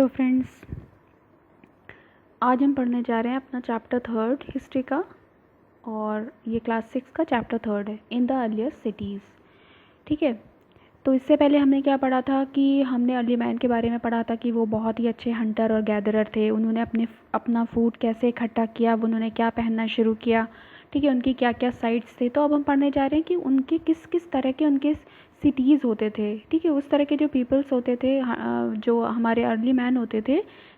Hello friends, आज हम पढ़ने जा रहे हैं अपना चैप्टर 3 हिस्ट्री का। और ये क्लास 6 का चैप्टर 3 है, इन द अर्लियर सिटीज़। ठीक है, तो इससे पहले हमने क्या पढ़ा था कि हमने अर्ली मैन के बारे में पढ़ा था कि वो बहुत ही अच्छे हंटर और गैदरर थे। उन्होंने अपना फूड कैसे इकट्ठा किया, उन्होंने क्या पहनना शुरू किया, ठीक है, उनकी क्या क्या साइट्स थे। तो अब हम पढ़ने जा रहे हैं कि उनके किस किस तरह के उनके सिटीज़ होते थे। ठीक है, उस तरह के जो पीपल्स होते थे, जो हमारे अर्ली मैन होते थे,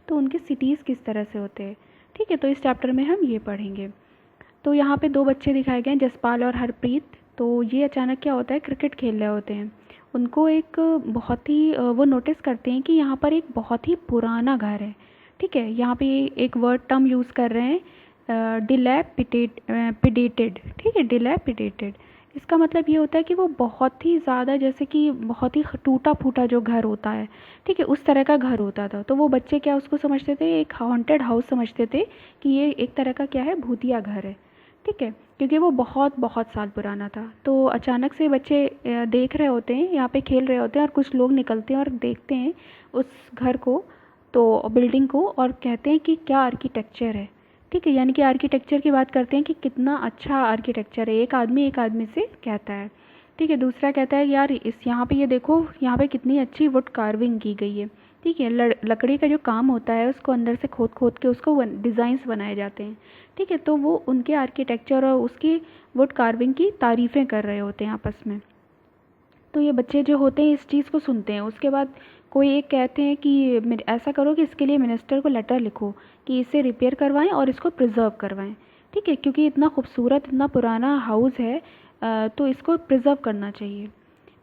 तो उनके सिटीज़ किस तरह से होते हैं। ठीक है, तो इस चैप्टर में हम ये पढ़ेंगे। तो यहाँ पे दो बच्चे दिखाए गए हैं, जसपाल और हरप्रीत। तो ये अचानक क्या होता है, क्रिकेट खेल रहे होते हैं। उनको एक बहुत ही वो नोटिस करते हैं कि यहाँ पर एक बहुत ही पुराना घर है। ठीक है, यहाँ पे एक वर्ड टर्म यूज़ कर रहे हैं, डिलैपिडेटेड। ठीक है, डिलैपिडेटेड, इसका मतलब ये होता है कि वो बहुत ही ज़्यादा, जैसे कि बहुत ही टूटा फूटा जो घर होता है, ठीक है, उस तरह का घर होता था। तो वो बच्चे क्या उसको समझते थे, एक हॉन्टेड हाउस समझते थे कि ये एक तरह का क्या है, भूतिया घर है। ठीक है, क्योंकि वो बहुत बहुत साल पुराना था। तो अचानक से बच्चे देख रहे होते हैं, यहाँ पे खेल रहे होते हैं, और कुछ लोग निकलते हैं और देखते हैं उस घर को, तो बिल्डिंग को, और कहते हैं कि क्या आर्किटेक्चर है। ठीक है, यानी कि आर्किटेक्चर की बात करते हैं कि कितना अच्छा आर्किटेक्चर है। एक आदमी से कहता है। ठीक है, दूसरा कहता है यार इस यहाँ पे ये देखो, यहाँ पे कितनी अच्छी वुड कार्विंग की गई है। ठीक है, लकड़ी का जो काम होता है उसको अंदर से खोद खोद के उसको डिज़ाइंस बनाए जाते हैं। ठीक है, तो वो उनके आर्किटेक्चर और उसकी वुड कार्विंग की तारीफ़ें कर रहे होते हैं आपस में। तो ये बच्चे जो होते हैं इस चीज़ को सुनते हैं। उसके बाद कोई एक कहते हैं कि ऐसा करो कि इसके लिए मिनिस्टर को लेटर लिखो कि इसे रिपेयर करवाएं और इसको प्रिजर्व करवाएं। ठीक है, क्योंकि इतना खूबसूरत, इतना पुराना हाउस है, तो इसको प्रिजर्व करना चाहिए।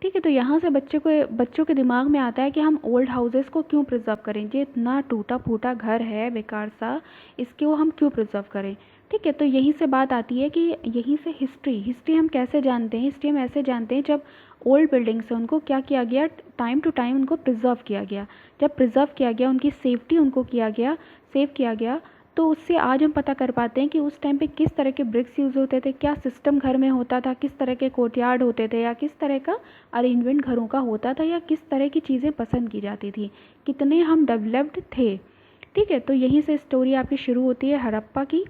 ठीक है, तो यहाँ से बच्चों के दिमाग में आता है कि हम ओल्ड हाउसेस को क्यों प्रिजर्व करें, ये इतना टूटा फूटा घर है बेकार सा, इसको हम क्यों प्रिजर्व करें। ठीक है, तो यहीं से बात आती है कि यहीं से हिस्ट्री हम कैसे जानते हैं। हिस्ट्री हम ऐसे जानते हैं जब ओल्ड बिल्डिंग्स हैं उनको क्या किया गया, टाइम टू टाइम उनको प्रिजर्व किया गया। जब प्रिजर्व किया गया, उनकी सेफ्टी उनको सेव किया गया, तो उससे आज हम पता कर पाते हैं कि उस टाइम पे किस तरह के ब्रिक्स यूज़ होते थे, क्या सिस्टम घर में होता था, किस तरह के कोर्टयार्ड होते थे, या किस तरह का अरेंजमेंट घरों का होता था, या किस तरह की चीज़ें पसंद की जाती थी, कितने हम डेवलप्ड थे। ठीक है, तो यहीं से स्टोरी आपकी शुरू होती है हड़प्पा की,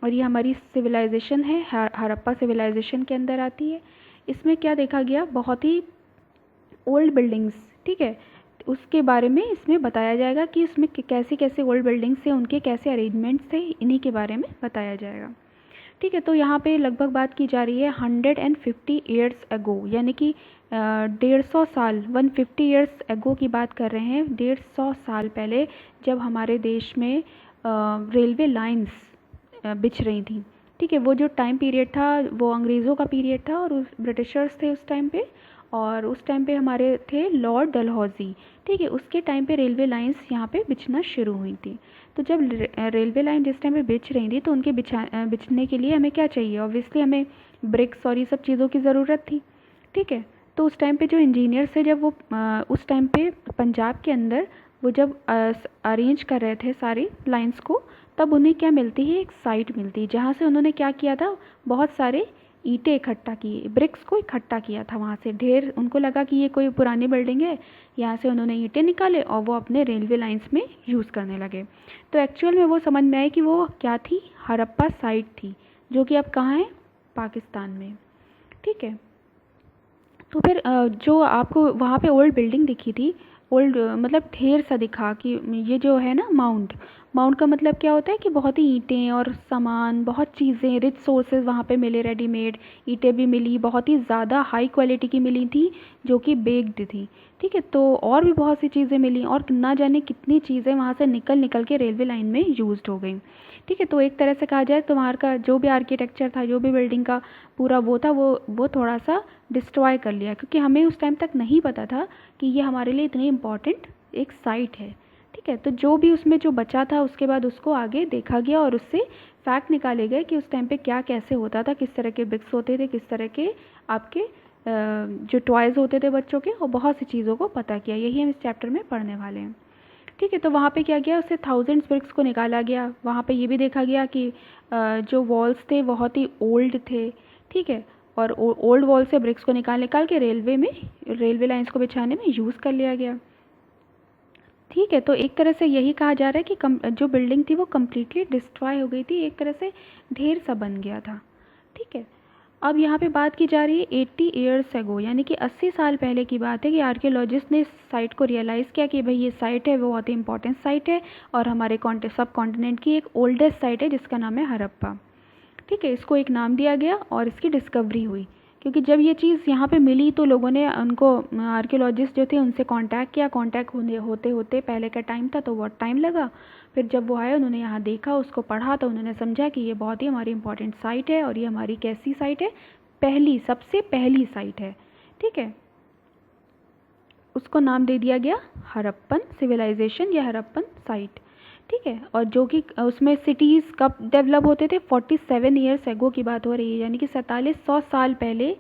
और ये हमारी सिविलाइजेशन है, हड़प्पा सिविलाइजेशन के अंदर आती है। इसमें क्या देखा गया, बहुत ही ओल्ड बिल्डिंग्स। ठीक है, उसके बारे में इसमें बताया जाएगा कि इसमें कैसे कैसे ओल्ड बिल्डिंग्स थे, उनके कैसे अरेंजमेंट्स थे, इन्हीं के बारे में बताया जाएगा। ठीक है, तो यहाँ पे लगभग बात की जा रही है 150 ईयर्स अगो, यानी कि 150 साल, 150 ईयर्स अगो की बात कर रहे हैं। 150 साल पहले जब हमारे देश में रेलवे लाइंस बिछ रही थी। ठीक है, वो जो टाइम पीरियड था वो अंग्रेज़ों का पीरियड था, और ब्रिटिशर्स थे उस टाइम पे, और उस टाइम पे हमारे थे लॉर्ड डलहौजी। ठीक है, उसके टाइम पे रेलवे लाइंस यहाँ पे बिछना शुरू हुई थी। तो जब रेलवे लाइन जिस टाइम पे बिछ रही थी, तो उनके बिछने के लिए हमें क्या चाहिए, ऑब्वियसली हमें ब्रिक्स और ये सब चीज़ों की ज़रूरत थी। ठीक है, तो उस टाइम पे जो इंजीनियर्स थे, जब वो उस टाइम पे पंजाब के अंदर वो जब अरेंज कर रहे थे सारी लाइंस को, तब उन्हें क्या मिलती है, एक साइट मिलती है जहाँ से उन्होंने क्या किया था, बहुत सारे ईंटें इकट्ठा की, ब्रिक्स को इकट्ठा किया था वहाँ से ढेर। उनको लगा कि ये कोई पुरानी बिल्डिंग है, यहाँ से उन्होंने ईंटें निकाले और वो अपने रेलवे लाइंस में यूज़ करने लगे। तो एक्चुअल में वो समझ में आए कि वो क्या थी, हड़प्पा साइट थी, जो कि अब कहाँ है, पाकिस्तान में। ठीक है, तो फिर जो आपको वहाँ पे ओल्ड बिल्डिंग दिखी थी, ओल्ड मतलब ढेर सा दिखा कि ये जो है ना माउंट, माउंट का मतलब क्या होता है कि बहुत ही ईंटें और सामान, बहुत चीज़ें, रिच सोर्सेज वहाँ पे मिले, रेडीमेड ईंटें भी मिली, बहुत ही ज़्यादा हाई क्वालिटी की मिली थी, जो कि बेक्ड थी। ठीक है, तो और भी बहुत सी चीज़ें मिली, और ना जाने कितनी चीज़ें वहाँ से निकल निकल के रेलवे लाइन में यूज्ड हो गई। ठीक है, तो एक तरह से कहा जाए तो वहाँ का जो भी आर्किटेक्चर था, जो भी बिल्डिंग का पूरा वो था, वो थोड़ा सा डिस्ट्रॉय कर लिया, क्योंकि हमें उस टाइम तक नहीं पता था कि ये हमारे लिए इतनी इम्पॉर्टेंट एक साइट है। ठीक है, तो जो भी उसमें जो बचा था उसके बाद उसको आगे देखा गया, और उससे फैक्ट निकाले गए कि उस टाइम पे क्या कैसे होता था, किस तरह के ब्रिक्स होते थे, किस तरह के आपके जो टॉयज़ होते थे बच्चों के, और बहुत सी चीज़ों को पता किया। यही हम इस चैप्टर में पढ़ने वाले हैं। ठीक है, तो वहाँ पे क्या गया, उससे थाउजेंड्स ब्रिक्स को निकाला गया। वहाँ पे ये भी देखा गया कि जो वॉल्स थे बहुत ही ओल्ड थे। ठीक है, और ओल्ड वॉल से ब्रिक्स को निकाल निकाल के रेलवे लाइंस को बिछाने में यूज़ कर लिया गया। ठीक है, तो एक तरह से यही कहा जा रहा है कि जो बिल्डिंग थी वो कम्प्लीटली डिस्ट्रॉय हो गई थी, एक तरह से ढेर सा बन गया था। ठीक है, अब यहाँ पे बात की जा रही है 80 ईयर्स एगो, यानी कि 80 साल पहले की बात है कि आर्कियोलॉजिस्ट ने इस साइट को रियलाइज़ किया कि भाई ये साइट है वो बहुत ही इंपॉर्टेंट साइट है और हमारे सब कॉन्टिनेंट की एक ओल्डेस्ट साइट है जिसका नाम है हड़प्पा। ठीक है, इसको एक नाम दिया गया और इसकी डिस्कवरी हुई, क्योंकि जब ये चीज़ यहाँ पे मिली तो लोगों ने उनको आर्कियोलॉजिस्ट जो थे उनसे कांटेक्ट किया। कांटेक्ट होते होते पहले का टाइम था तो बहुत टाइम लगा। फिर जब वो आए उन्होंने यहाँ देखा, उसको पढ़ा, तो उन्होंने समझा कि ये बहुत ही हमारी इंपॉर्टेंट साइट है और ये हमारी कैसी साइट है, पहली, सबसे पहली साइट है। ठीक है, उसको नाम दे दिया गया हड़प्पन सिविलाइजेशन या हड़प्पन साइट। ठीक है, और जो कि उसमें सिटीज़ कब डेवलप होते थे, 47 ईयर्स एगो की बात हो रही है, यानी कि 4700 साल पहले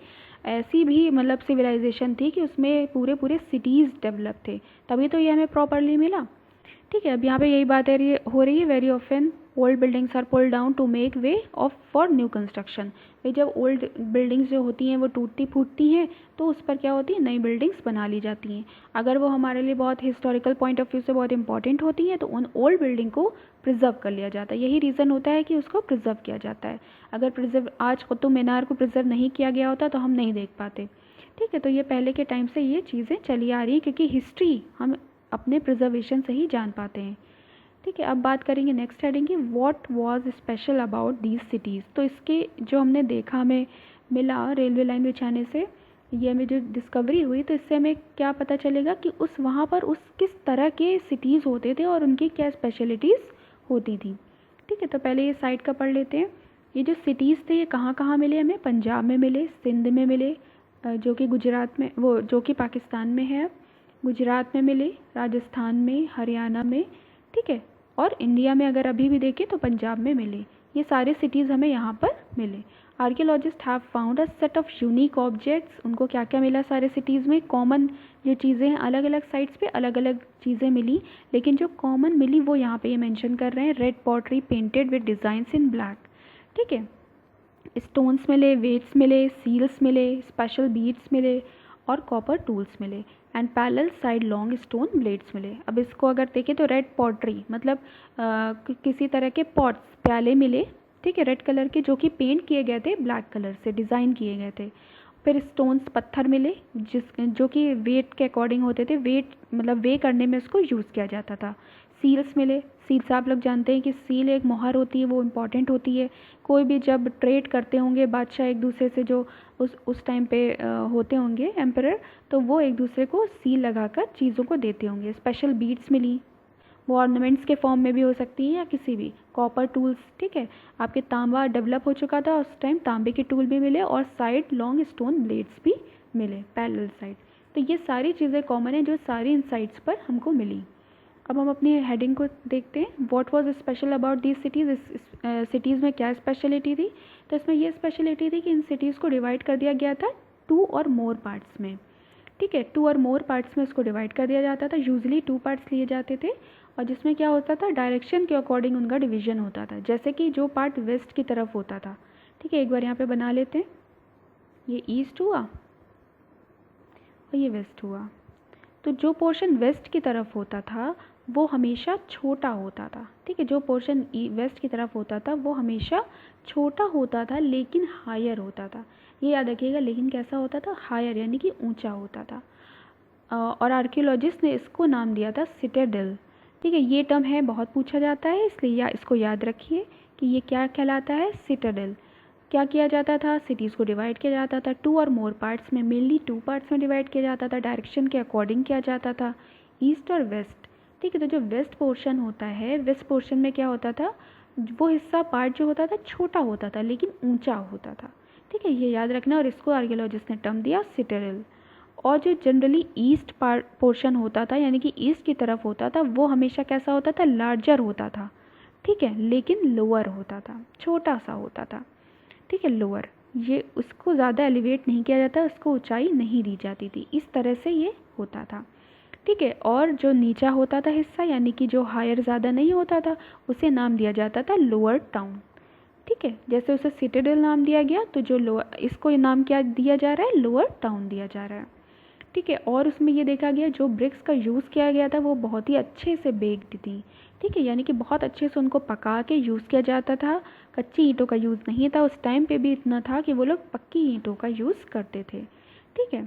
ऐसी भी मतलब सिविलाइजेशन थी कि उसमें पूरे पूरे सिटीज़ डेवलप थे, तभी तो ये हमें प्रॉपरली मिला। ठीक है, अब यहाँ पे यही बात हो रही है, very often old buildings are pull down to make way of for new construction. भाई जब ओल्ड बिल्डिंग्स जो होती हैं वो टूटती फूटती हैं तो उस पर क्या होती है, नई बिल्डिंग्स बना ली जाती हैं। अगर वो हमारे लिए बहुत हिस्टोरिकल पॉइंट ऑफ व्यू से बहुत इंपॉर्टेंट होती हैं तो उन ओल्ड बिल्डिंग को प्रिजर्व कर लिया जाता है। यही रीज़न होता है कि उसको प्रिजर्व किया जाता है। अगर प्रिजर्व आज कुतुब मीनार को प्रिजर्व नहीं किया गया होता तो हम नहीं देख पाते। ठीक है, तो ये पहले के टाइम से ये चीज़ें चली आ रही हैं, क्योंकि हिस्ट्री हम अपने प्रिजर्वेशन से ही जान पाते हैं। ठीक है, अब बात करेंगे नेक्स्ट हेडिंग की, what was special about these cities. तो इसके जो हमने देखा, हमें मिला रेलवे लाइन बिछाने से, ये हमें जो डिस्कवरी हुई, तो इससे हमें क्या पता चलेगा कि उस वहाँ पर उस किस तरह के सिटीज़ होते थे और उनकी क्या स्पेशलिटीज़ होती थी। ठीक है, तो पहले ये साइट का पढ़ लेते हैं। ये जो सिटीज़ थे ये कहाँ कहाँ मिले हमें, पंजाब में मिले, सिंध में मिले, जो कि गुजरात में, वो जो कि पाकिस्तान में है, गुजरात में मिले, राजस्थान में, हरियाणा में। ठीक है, और इंडिया में अगर अभी भी देखें तो पंजाब में मिले। ये सारे सिटीज़ हमें यहाँ पर मिले। Archaeologist have found a set of unique objects. उनको क्या क्या मिला सारे सिटीज़ में, कॉमन जो चीज़ें हैं, अलग अलग साइट्स पे अलग अलग चीज़ें मिली, लेकिन जो कॉमन मिली वो यहाँ पे ये मेंशन कर रहे हैं, red pottery painted with designs in black. ठीक है, स्टोन्स मिले, वेट्स मिले, सील्स मिले, स्पेशल बीड्स मिले और कॉपर टूल्स मिले and parallel side long stone blades मिले। अब इसको अगर देखें तो रेड पॉटरी मतलब किसी तरह के पॉट्स, प्याले मिले। ठीक है, रेड कलर के, जो कि पेंट किए गए थे ब्लैक कलर से, डिज़ाइन किए गए थे। फिर स्टोन्स, पत्थर मिले जो कि वेट के अकॉर्डिंग होते थे, वेट मतलब वे करने में उसको यूज़ किया जाता था। सील्स मिले, सील्स आप लोग जानते हैं कि सील एक मोहर होती है, वो इम्पॉर्टेंट होती है। कोई भी जब ट्रेड करते होंगे बादशाह एक दूसरे से, जो उस टाइम पे होते होंगे एम्परर, तो वो एक दूसरे को सील लगाकर चीज़ों को देते होंगे। स्पेशल बीड्स मिली, वो ऑर्नामेंट्स के फॉर्म में भी हो सकती है या किसी भी। कॉपर टूल्स, ठीक है, आपके तांबा डेवलप हो चुका था उस टाइम, तांबे के टूल भी मिले और साइड लॉन्ग स्टोन ब्लेड्स भी मिले, पैरेलल साइड। तो ये सारी चीज़ें कॉमन है जो सारी इन साइट्स पर हमको मिली। अब हम अपनी हेडिंग को देखते हैं, what was special about these cities. इस सिटीज़ में क्या स्पेशलिटी थी, तो इसमें ये स्पेशलिटी थी कि इन सिटीज़ को डिवाइड कर दिया गया था 2 और मोर पार्ट्स में। ठीक है, 2 और मोर पार्ट्स में इसको डिवाइड कर दिया जाता था। यूजुअली 2 पार्ट्स लिए जाते थे और जिसमें क्या होता था, डायरेक्शन के अकॉर्डिंग उनका डिवीजन होता था। जैसे कि जो पार्ट वेस्ट की तरफ होता था, ठीक है, एक बार यहाँ पे बना लेते हैं, ये ईस्ट हुआ और ये वेस्ट हुआ। तो जो पोर्शन वेस्ट की तरफ होता था वो हमेशा छोटा होता था। ठीक है, जो पोर्शन वेस्ट की तरफ होता था वो हमेशा छोटा होता था लेकिन हायर होता था। ये याद रखिएगा, लेकिन कैसा होता था, हायर, यानी कि ऊंचा होता था। और आर्कियोलॉजिस्ट ने इसको नाम दिया था सिटाडेल। ठीक है, ये टर्म है, बहुत पूछा जाता है, इसलिए इसको याद रखिए कि ये क्या कहलाता है, सिटाडेल। क्या किया जाता था, सिटीज़ को डिवाइड किया जाता था 2 और मोर पार्ट्स में, मेनली 2 पार्ट्स में डिवाइड किया जाता था, डायरेक्शन के अकॉर्डिंग किया जाता था, ईस्ट और वेस्ट। ठीक है, तो जो वेस्ट पोर्शन होता है, वेस्ट पोर्शन में क्या होता था, वो हिस्सा पार्ट जो होता था छोटा होता था लेकिन ऊंचा होता था। ठीक है, ये याद रखना, और इसको आर्कियोलॉजिस्ट ने टर्म दिया सिटाडेल। और जो जनरली ईस्ट पोर्शन होता था, यानी कि ईस्ट की तरफ होता था, वो हमेशा कैसा होता था, लार्जर होता था। ठीक है, लेकिन लोअर होता था, छोटा सा होता था। ठीक है, लोअर, ये उसको ज़्यादा एलिवेट नहीं किया जाता, उसको ऊंचाई नहीं दी जाती थी, इस तरह से ये होता था। ठीक है, और जो नीचा होता था हिस्सा, यानी कि जो हायर ज़्यादा नहीं होता था, उसे नाम दिया जाता था लोअर टाउन। ठीक है, जैसे उसे सिटाडेल नाम दिया गया, तो जो लोअर, इसको नाम क्या दिया जा रहा है, लोअर टाउन दिया जा रहा है। ठीक है। और उसमें ये देखा गया जो ब्रिक्स का यूज़ किया गया था वो बहुत ही अच्छे से बेक्ड थी, ठीक है, यानी कि बहुत अच्छे से उनको पका के यूज़ किया जाता था। कच्ची ईंटों का यूज़ नहीं था, उस टाइम पे भी इतना था कि वो लोग पक्की ईंटों का यूज़ करते थे, ठीक है।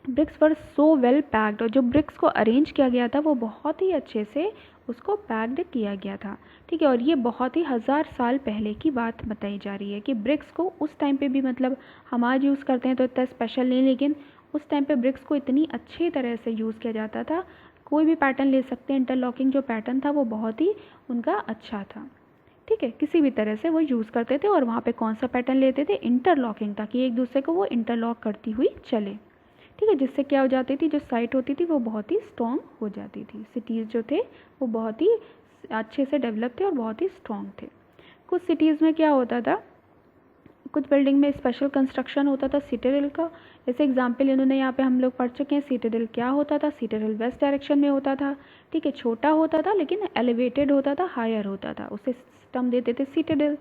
ब्रिक्स वर सो वेल पैक्ड, और जो ब्रिक्स को अरेंज किया गया था वो बहुत ही अच्छे से उसको पैक्ड किया गया था, ठीक है। और ये बहुत ही 1000 साल पहले की बात बताई जा रही है कि ब्रिक्स को उस टाइम पे भी, मतलब हम आज यूज़ करते हैं तो इतना स्पेशल नहीं, लेकिन उस टाइम पे ब्रिक्स को इतनी अच्छी तरह से यूज़ किया जाता था। कोई भी पैटर्न ले सकते हैं, इंटरलॉकिंग जो पैटर्न था वो बहुत ही उनका अच्छा था, ठीक है। किसी भी तरह से वो यूज़ करते थे। और वहाँ पे कौन सा पैटर्न लेते थे? इंटरलॉकिंग, ताकि एक दूसरे को वो इंटरलॉक करती हुई चले, ठीक है, जिससे क्या हो जाती थी, जो साइट होती थी वो बहुत ही स्ट्रॉन्ग हो जाती थी। सिटीज़ जो थे वो बहुत ही अच्छे से डेवलप थे और बहुत ही स्ट्रॉन्ग थे। कुछ सिटीज़ में क्या होता था, कुछ बिल्डिंग में स्पेशल कंस्ट्रक्शन होता था सिटाडेल का। जैसे एग्जांपल इन्होंने यहाँ पे हम लोग पढ़ चुके हैं। सिटाडेल क्या होता था? सिटाडेल वेस्ट डायरेक्शन में होता था, ठीक है, छोटा होता था लेकिन एलिवेटेड होता था, हायर होता था, उसे टर्म देते थे सिटाडेल।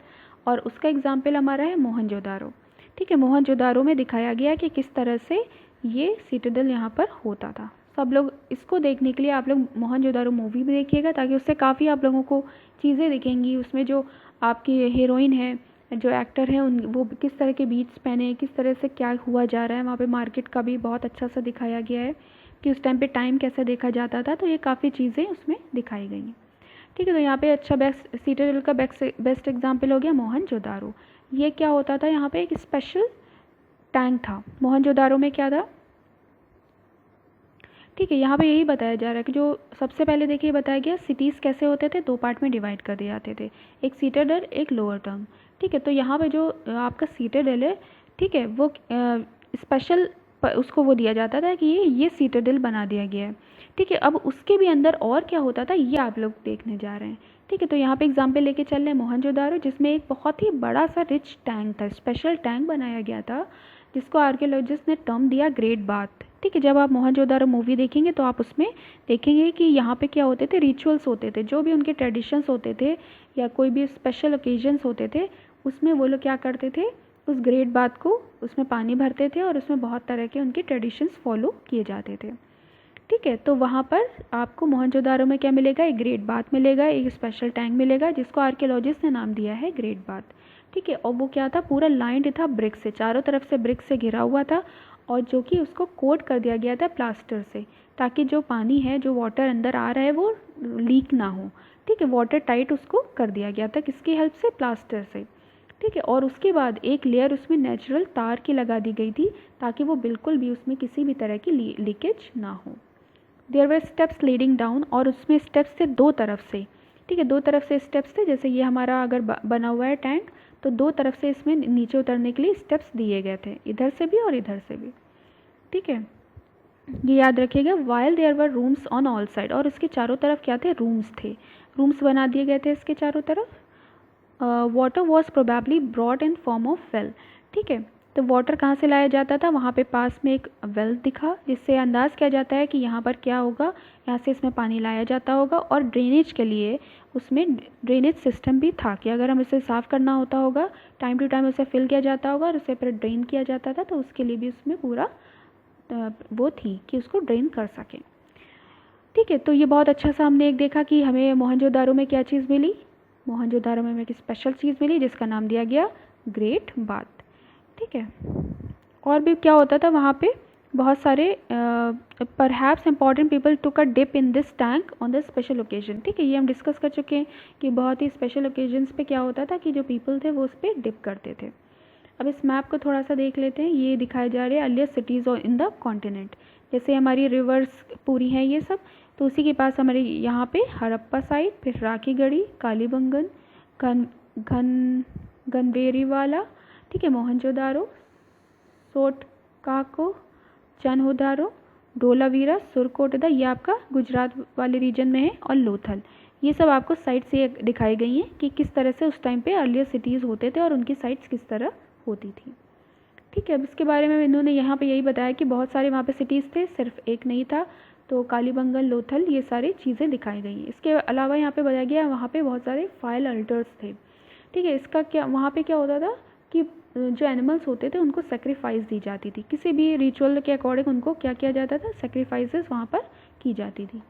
और उसका एग्जाम्पल हमारा है मोहनजोदारो, ठीक है। मोहनजोदारो में दिखाया गया कि किस तरह से ये सिटाडेल यहाँ पर होता था। सब लोग इसको देखने के लिए आप लोग मोहनजोदारो मूवी भी देखिएगा, ताकि उससे काफ़ी आप लोगों को चीज़ें दिखेंगी। उसमें जो आपकी हीरोइन है, जो एक्टर हैं, उन वो किस तरह के बीट्स पहने हैं, किस तरह से क्या हुआ जा रहा है, वहाँ पे मार्केट का भी बहुत अच्छा सा दिखाया गया है कि उस टाइम पे टाइम कैसे देखा जाता था। तो ये काफ़ी चीज़ें उसमें दिखाई गई हैं, ठीक है। तो यहाँ पे अच्छा सिटाडेल का बेस्ट एग्जाम्पल हो गया मोहनजोदारो। ये क्या होता था, यहाँ पे एक स्पेशल टैंक था। मोहनजोदारो में क्या था, ठीक है, यहाँ पे यही बताया जा रहा है कि जो सबसे पहले देखिए बताया गया सिटीज़ कैसे होते थे, 2 पार्ट में डिवाइड कर दिए जाते थे, एक सिटाडेल एक लोअर टर्म, ठीक है। तो यहाँ पे जो आपका सिटाडेल है, ठीक है, वो स्पेशल उसको वो दिया जाता था कि ये सिटाडेल बना दिया गया है, ठीक है। अब उसके भी अंदर और क्या होता था ये आप लोग देखने जा रहे हैं, ठीक है। तो यहाँ पे एग्जाम्पल लेके चल रहे हैं मोहनजोदारो, जिसमें एक बहुत ही बड़ा सा रिच टैंक था, स्पेशल टैंक बनाया गया था, जिसको आर्कियोलॉजिस्ट ने टर्म दिया ग्रेट बाथ, ठीक है। जब आप मोहनजोदारो मूवी देखेंगे तो आप उसमें देखेंगे कि यहाँ पे क्या होते थे, रिचुअल्स होते थे, जो भी उनके ट्रेडिशंस होते थे या कोई भी स्पेशल ओकेजन्स होते थे, उसमें वो लोग क्या करते थे, उस ग्रेट बाथ को उसमें पानी भरते थे और उसमें बहुत तरह के उनके ट्रेडिशंस फॉलो किए जाते थे, ठीक है। तो वहाँ पर आपको मोहनजोदारो में क्या मिलेगा, एक ग्रेट बाथ मिलेगा, एक स्पेशल टैंक मिलेगा, जिसको आर्कियोलॉजिस्ट ने नाम दिया है ग्रेट बाथ, ठीक है। और वो क्या था, पूरा लाइंड था ब्रिक से, चारों तरफ से ब्रिक से घिरा हुआ था, और जो कि उसको कोट कर दिया गया था प्लास्टर से, ताकि जो पानी है, जो वाटर अंदर आ रहा है वो लीक ना हो, ठीक है। वाटर टाइट उसको कर दिया गया था, किसकी हेल्प से? प्लास्टर से, ठीक है। और उसके बाद एक लेयर उसमें नेचुरल तार की लगा दी गई थी, ताकि वो बिल्कुल भी उसमें किसी भी तरह की लीकेज ना हो। There were steps leading down, और उसमें स्टेप्स थे 2 तरफ से, ठीक है, 2 तरफ से स्टेप्स थे। जैसे ये हमारा अगर बना हुआ है टैंक, तो 2 तरफ से इसमें नीचे उतरने के लिए स्टेप्स दिए गए थे, इधर से भी और इधर से भी, ठीक है। ये याद रखिएगा। While there were rooms on all side, और इसके चारों तरफ क्या थे, रूम्स थे, रूम्स बना दिए गए थे इसके चारों तरफ। Water was probably brought in form of well, ठीक है। तो वाटर कहाँ से लाया जाता था, वहाँ पे पास में एक वेल दिखा, जिससे अंदाज़ किया जाता है कि यहाँ पर क्या होगा, यहाँ से इसमें पानी लाया जाता होगा। और ड्रेनेज के लिए उसमें ड्रेनेज सिस्टम भी था कि अगर हम इसे साफ़ करना होता होगा, टाइम टू टाइम उसे फिल किया जाता होगा और उसे फिर ड्रेन किया जाता था, तो उसके लिए भी उसमें पूरा वो थी कि उसको ड्रेन कर सकें, ठीक है। तो ये बहुत अच्छा सा हमने एक देखा कि हमें मोहनजोदारो में क्या चीज़ मिली, मोहनजोदारो में एक स्पेशल चीज़ मिली जिसका नाम दिया गया ग्रेट बाथ, ठीक है। और भी क्या होता था वहाँ पे, बहुत सारे perhaps important people took a dip in this tank on the special occasion, ठीक है। ये हम डिस्कस कर चुके हैं कि बहुत ही स्पेशल ओकेजन्स पे क्या होता था कि जो पीपल थे वो उस पर डिप करते थे। अब इस मैप को थोड़ा सा देख लेते हैं। ये दिखाए जा रहे हैं earliest cities in the continent, जैसे हमारी रिवर्स पूरी हैं ये सब, तो उसी के पास हमारे यहाँ पे हड़प्पा साइड, फिर राखीगढ़ी, कालीबंगन, गनबेरीवाला, ठीक है, मोहनजोदारो, सोटकाको, चनहुदारो, धोलावीरा, सुरकोटदा, ये आपका गुजरात वाले रीजन में है, और लोथल। ये सब आपको साइट से दिखाई गई हैं कि किस तरह से उस टाइम पे अर्लियर सिटीज़ होते थे और उनकी साइट्स किस तरह होती थी, ठीक है। अब इसके बारे में इन्होंने यहाँ पे यही बताया कि बहुत सारे वहाँ पे सिटीज़ थे, सिर्फ एक नहीं था। तो कालीबंगन, लोथल, ये सारी चीज़ें दिखाई गई हैं। इसके अलावा यहाँ पे बताया गया वहाँ पे बहुत सारे फाइल अल्टर्स थे, ठीक है। इसका क्या, वहाँ पे क्या होता था कि जो एनिमल्स होते थे उनको सेक्रीफाइस दी जाती थी, किसी भी रिचुअल के अकॉर्डिंग उनको क्या किया जाता था, सेक्रीफाइसेस वहाँ पर की जाती थी।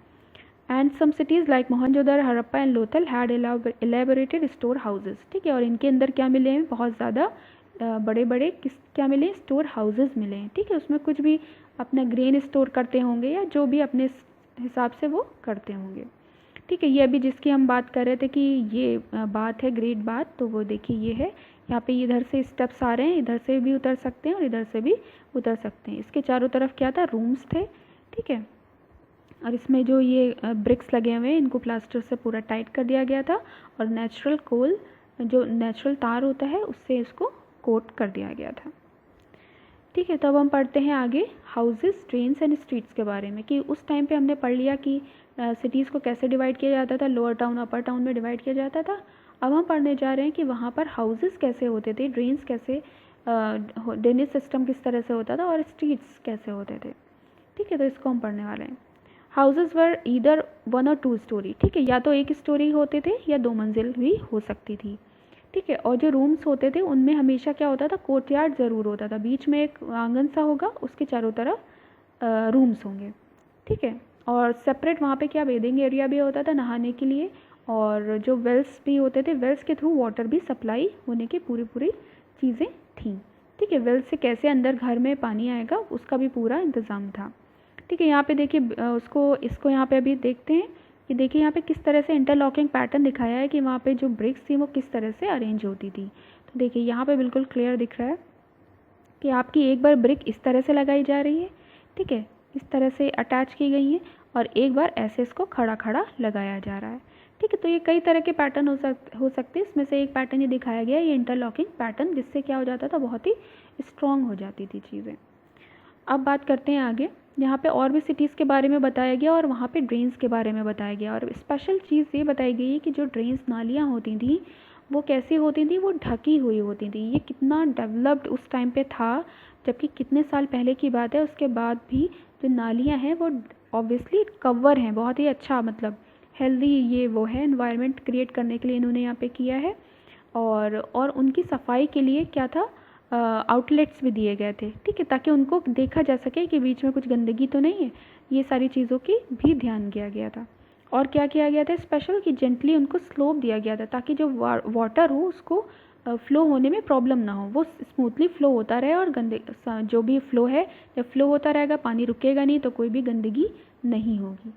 And some cities like Mohenjodaro, Harappa and Lothal had elaborate store houses, ठीक है, और इनके अंदर क्या मिले हैं, बहुत ज़्यादा बड़े बड़े क्या मिले हैं, स्टोर हाउसेज मिले हैं, ठीक है, उसमें कुछ भी अपना ग्रेन स्टोर करते होंगे या जो भी अपने हिसाब से वो करते होंगे, ठीक है। ये अभी जिसकी हम बात कर रहे थे कि ये बात है ग्रेट बात, तो वो देखिए ये है, यहाँ पे इधर से स्टेप्स आ रहे हैं, इधर से भी उतर सकते हैं और इधर से भी उतर सकते हैं। इसके चारों तरफ क्या था, रूम्स थे, ठीक है, और इसमें जो ये ब्रिक्स लगे हुए हैं इनको प्लास्टर से पूरा टाइट कर दिया गया था और नेचुरल कोल, जो नेचुरल तार होता है, उससे इसको कोट कर दिया गया था, ठीक है। तो अब हम पढ़ते हैं आगे हाउसेस, ड्रेन्स एंड स्ट्रीट्स के बारे में, कि उस टाइम पे हमने पढ़ लिया कि सिटीज़ को कैसे डिवाइड किया जाता था, लोअर टाउन अपर टाउन में डिवाइड किया जाता था। अब हम पढ़ने जा रहे हैं कि वहाँ पर हाउसेस कैसे होते थे, ड्रेन्स कैसे, ड्रेनेज सिस्टम किस तरह से होता था और स्ट्रीट्स कैसे होते थे, ठीक है। तो इसको हम पढ़ने वाले हैं। हाउसेस वर ईदर 1 और 2 स्टोरी, ठीक है, या तो एक स्टोरी होते थे या 2 मंजिल भी हो सकती थी, ठीक है। और जो रूम्स होते थे उनमें हमेशा क्या होता था, कोर्टयार्ड ज़रूर होता था, बीच में एक आंगन सा होगा, उसके चारों तरफ रूम्स होंगे, ठीक है। और सेपरेट वहाँ पे क्या बेदिंग एरिया भी होता था नहाने के लिए, और जो वेल्स भी होते थे, वेल्स के थ्रू वाटर भी सप्लाई होने की पूरी चीज़ें थी, ठीक है। वेल्स से कैसे अंदर घर में पानी आएगा उसका भी पूरा इंतज़ाम था, ठीक है। यहाँ पे देखिए इसको यहाँ पे अभी देखते हैं कि देखिए यहाँ पे किस तरह से इंटरलॉकिंग पैटर्न दिखाया है कि वहाँ पे जो ब्रिक्स थी वो किस तरह से अरेंज होती थी। तो देखिए यहाँ पे बिल्कुल क्लियर दिख रहा है कि आपकी एक बार ब्रिक इस तरह से लगाई जा रही है, ठीक है, इस तरह से अटैच की गई है, और एक बार ऐसे इसको खड़ा खड़ा लगाया जा रहा है, ठीक है। तो ये कई तरह के पैटर्न हो सकते हैं, इसमें से एक पैटर्न ये दिखाया गया है, ये इंटरलॉकिंग पैटर्न, जिससे क्या हो जाता था, बहुत ही स्ट्रॉन्ग हो जाती थी चीज़ें। अब बात करते हैं आगे, यहाँ पे और भी सिटीज़ के बारे में बताया गया और वहाँ पे ड्रेन्स के बारे में बताया गया, और स्पेशल चीज़ ये बताई गई है कि जो ड्रेन्स, नालियाँ होती थी वो कैसी होती थी, वो ढकी हुई होती थी। ये कितना डेवलप्ड उस टाइम पे था, जबकि कितने साल पहले की बात है, उसके बाद भी जो नालियाँ हैं वो ऑब्वियसली कवर हैं, बहुत ही अच्छा, मतलब हेल्दी ये वो है, एनवायरनमेंट क्रिएट करने के लिए इन्होंने यहाँ पे किया है, और उनकी सफाई के लिए क्या था, आउटलेट्स भी दिए गए थे, ठीक है, ताकि उनको देखा जा सके कि बीच में कुछ गंदगी तो नहीं है, ये सारी चीज़ों की भी ध्यान किया गया था। और क्या किया गया था स्पेशल, कि जेंटली उनको स्लोप दिया गया था, ताकि जो वाटर हो उसको फ़्लो होने में प्रॉब्लम ना हो, वो स्मूथली फ़्लो होता रहे, और जो भी फ़्लो है, जब फ़्लो होता रहेगा पानी रुकेगा नहीं, तो कोई भी गंदगी नहीं होगी,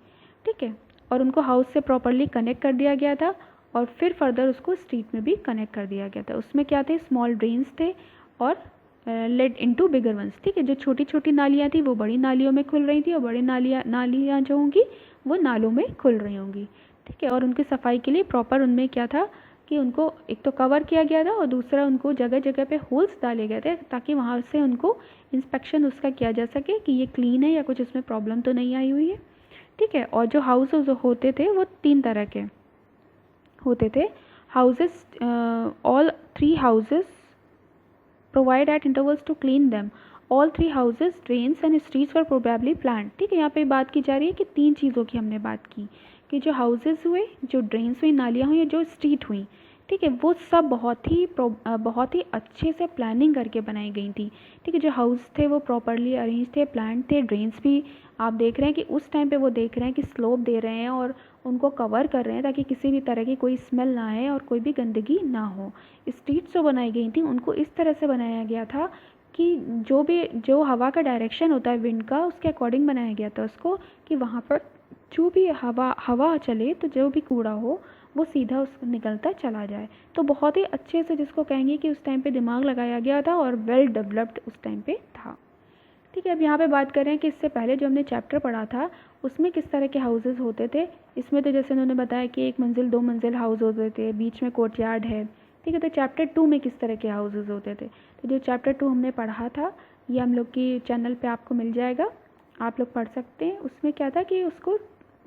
ठीक है। और उनको हाउस से प्रॉपरली कनेक्ट कर दिया गया था, और फिर फर्दर उसको स्ट्रीट में भी कनेक्ट कर दिया गया था। उसमें क्या थे, स्मॉल ड्रेन्स थे और लेड इनटू बिगर वंस, ठीक है। जो छोटी छोटी नालियाँ थी वो बड़ी नालियों में खुल रही थी, और बड़ी नालियाँ जो होंगी वो नालों में खुल रही होंगी, ठीक है। और उनकी सफाई के लिए प्रॉपर उनमें क्या था कि उनको एक तो कवर किया गया था, और दूसरा उनको जगह जगह पे होल्स डाले गए थे, ताकि वहाँ से उनको इंस्पेक्शन उसका किया जा सके कि ये क्लीन है या कुछ इसमें प्रॉब्लम तो नहीं आई हुई है, ठीक है। और जो हाउसेस होते थे वो 3 तरह के होते थे। Houses, all 3 houses provide at intervals to clean them. All 3 houses, drains and streets were probably planned, ठीक है। यहाँ पे बात की जा रही है कि 3 चीज़ों की हमने बात की, कि जो हाउसेस हुए, जो ड्रेन्स हुई, नालियाँ हुई, जो स्ट्रीट हुई, ठीक है, वो सब बहुत ही अच्छे से प्लानिंग करके बनाई गई थी, ठीक है। जो हाउस थे वो प्रॉपरली अरेंज थे, प्लान थे, ड्रेन्स भी आप देख रहे हैं कि उस टाइम पे वो देख रहे हैं कि स्लोप दे रहे हैं और उनको कवर कर रहे हैं, ताकि किसी भी तरह की कोई स्मेल ना आए और कोई भी गंदगी ना हो। स्ट्रीट्स जो बनाई गई थी उनको इस तरह से बनाया गया था कि जो हवा का डायरेक्शन होता है, विंड का, उसके अकॉर्डिंग बनाया गया था उसको, कि वहाँ पर जो भी हवा चले तो जो भी कूड़ा हो वो सीधा उसको निकलता चला जाए। तो बहुत ही अच्छे से, जिसको कहेंगे कि उस टाइम पे दिमाग लगाया गया था और वेल डेवलप्ड उस टाइम पे था, ठीक है। अब यहाँ पे बात करें कि इससे पहले जो हमने चैप्टर पढ़ा था उसमें किस तरह के हाउसेस होते थे। इसमें तो जैसे उन्होंने बताया कि 1 मंजिल 2 मंजिल हाउस होते थे, बीच में कोर्टयार्ड है, ठीक है। तो चैप्टर 2 में किस तरह के हाउसेस होते थे, तो जो चैप्टर 2 हमने पढ़ा था ये हम लोग की चैनल पे आपको मिल जाएगा, आप लोग पढ़ सकते हैं। उसमें क्या था कि उसको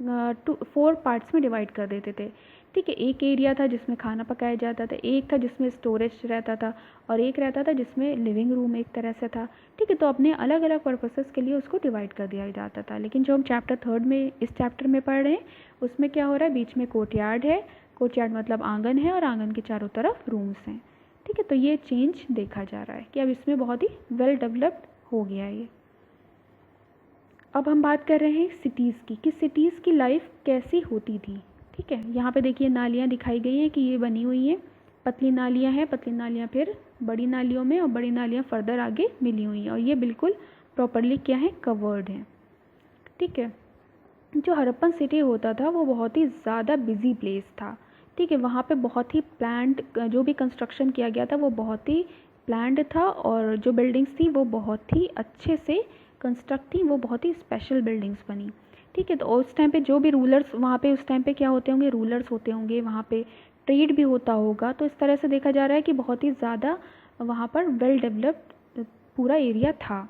4 पार्ट्स में डिवाइड कर देते थे, ठीक है। एक एरिया था जिसमें खाना पकाया जाता था, एक था जिसमें स्टोरेज रहता था, और एक रहता था जिसमें लिविंग रूम एक तरह से था, ठीक है। तो अपने अलग अलग पर्पसेस के लिए उसको डिवाइड कर दिया जाता था। लेकिन जो हम चैप्टर 3 में, इस चैप्टर में पढ़ रहे हैं, उसमें क्या हो रहा है, बीच में कोर्टयार्ड है, कोर्टयार्ड मतलब आंगन है, और आंगन के चारों तरफ रूम्स हैं, ठीक है, तो ये चेंज देखा जा रहा है कि अब इसमें बहुत ही वेल डेवलप्ड हो गया है ये। अब हम बात कर रहे हैं सिटीज़ की कि सिटीज़ की लाइफ कैसी होती थी। ठीक है, यहाँ पे देखिए नालियाँ दिखाई गई हैं कि ये बनी हुई हैं, पतली नालियाँ हैं, पतली नालियाँ फिर बड़ी नालियों में और बड़ी नालियाँ फर्दर आगे मिली हुई हैं और ये बिल्कुल प्रॉपरली क्या है, कवर्ड हैं। ठीक है, जो हड़प्पन सिटी होता था वो बहुत ही ज़्यादा बिजी प्लेस था। ठीक है, वहाँ पे बहुत ही प्लान्ड, जो भी कंस्ट्रक्शन किया गया था वो बहुत ही प्लान्ड था और जो बिल्डिंग्स थी वो बहुत ही अच्छे से कंस्ट्रक्ट थी, वो बहुत ही स्पेशल बिल्डिंग्स बनी। ठीक है, तो उस टाइम पे जो भी रूलर्स वहाँ पे उस टाइम पे क्या होते होंगे, रूलर्स होते होंगे, वहाँ पे ट्रेड भी होता होगा। तो इस तरह से देखा जा रहा है कि बहुत ही ज़्यादा वहाँ पर वेल डेवलप्ड पूरा एरिया था।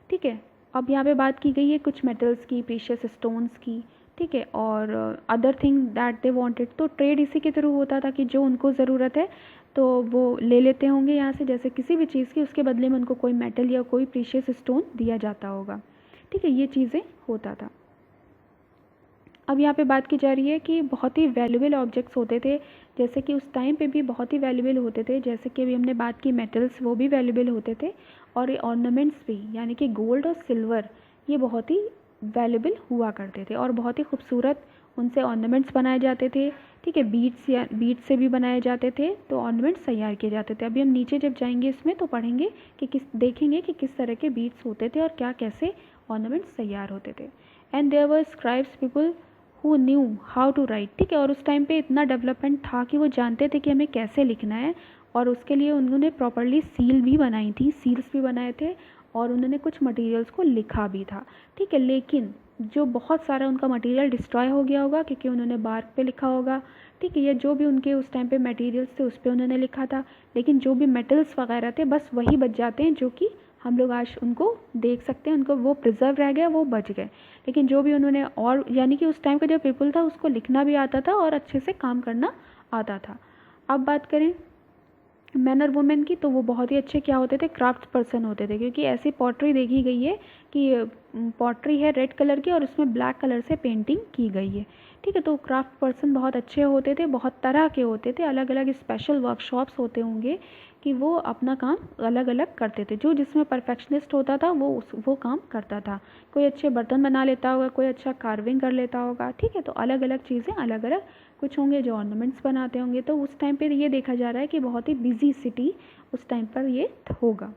ठीक है, अब यहाँ पे बात की गई है कुछ मेटल्स की, प्रीशियस स्टोन्स की। ठीक है, और other thing that they wanted, तो ट्रेड इसी के थ्रू होता था कि जो उनको ज़रूरत है तो वो ले लेते होंगे यहाँ से, जैसे किसी भी चीज़ की, उसके बदले में उनको कोई मेटल या कोई प्रीशियस स्टोन दिया जाता होगा। ठीक है, ये चीज़ें होता था। अब यहाँ पे बात की जा रही है कि बहुत ही वैल्यूएबल ऑब्जेक्ट्स होते थे, जैसे कि उस टाइम पे भी बहुत ही वैल्यूएबल होते थे, जैसे कि अभी हमने बात की मेटल्स, वो भी वैल्यूएबल होते थे और ये ऑर्नामेंट्स भी, यानी कि गोल्ड और सिल्वर, ये बहुत ही वैल्यूएबल हुआ करते थे और बहुत ही खूबसूरत उनसे ऑर्नामेंट्स बनाए जाते थे। ठीक है, बीड्स से भी बनाए जाते थे, तो ऑर्नामेंट्स तैयार किए जाते थे। अभी हम नीचे जब जाएंगे इसमें तो पढ़ेंगे कि देखेंगे कि किस तरह के बीड्स होते थे और क्या कैसे ऑर्नामेंट्स तैयार होते थे। And there were scribes people who knew how to write. ठीक है, और उस टाइम पे इतना डेवलपमेंट था कि वो जानते थे कि हमें कैसे लिखना है और उसके लिए उन्होंने प्रॉपरली सील भी बनाई थी, सील्स भी बनाए थे और उन्होंने कुछ मटेरियल्स को लिखा भी था। ठीक है, लेकिन जो बहुत सारा उनका मटेरियल डिस्ट्रॉय हो गया होगा क्योंकि उन्होंने बार्क पे लिखा होगा। ठीक है, या जो भी उनके उस टाइम पे मटेरियल्स थे उस पर उन्होंने लिखा था, लेकिन जो भी मेटल्स वगैरह थे बस वही बच जाते हैं जो कि हम लोग आज उनको देख सकते हैं, उनको वो प्रिजर्व रह गया, वो बच गए। लेकिन जो भी उन्होंने, और यानी कि उस टाइम का जो पीपल था उसको लिखना भी आता था और अच्छे से काम करना आता था। अब बात करें मैन और वुमेन की, तो वो बहुत ही अच्छे क्या होते थे, क्राफ्ट पर्सन होते थे, क्योंकि ऐसी पॉटरी देखी गई है कि पॉटरी है रेड कलर की और उसमें ब्लैक कलर से पेंटिंग की गई है। ठीक है, तो क्राफ्ट पर्सन बहुत अच्छे होते थे, बहुत तरह के होते थे, अलग अलग स्पेशल वर्कशॉप्स होते होंगे कि वो अपना काम अलग अलग करते थे। जो जिसमें परफेक्शनिस्ट होता था वो काम करता था। कोई अच्छे बर्तन बना लेता होगा, कोई अच्छा कार्विंग कर लेता होगा। ठीक है, तो अलग अलग चीज़ें अलग अलग कुछ होंगे जो ऑर्नामेंट्स बनाते होंगे। तो उस टाइम पर ये देखा जा रहा है कि बहुत ही बिजी सिटी उस टाइम पर ये होगा।